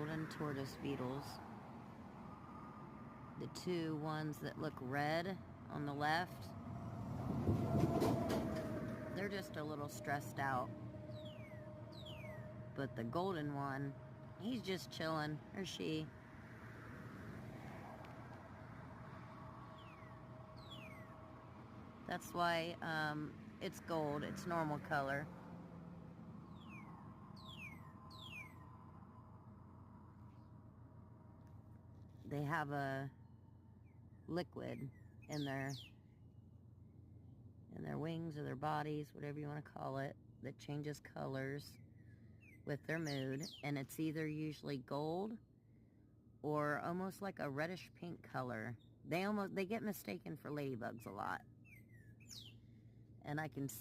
golden tortoise beetles. The two ones that look red on the left, they're just a little stressed out. But the golden one, he's just chilling, or she. That's why it's gold, it's normal color. They have a liquid in their wings or their bodies, whatever you want to call it, that changes colors with their mood, and it's either usually gold or almost like a reddish pink color. They get mistaken for ladybugs a lot, and I can see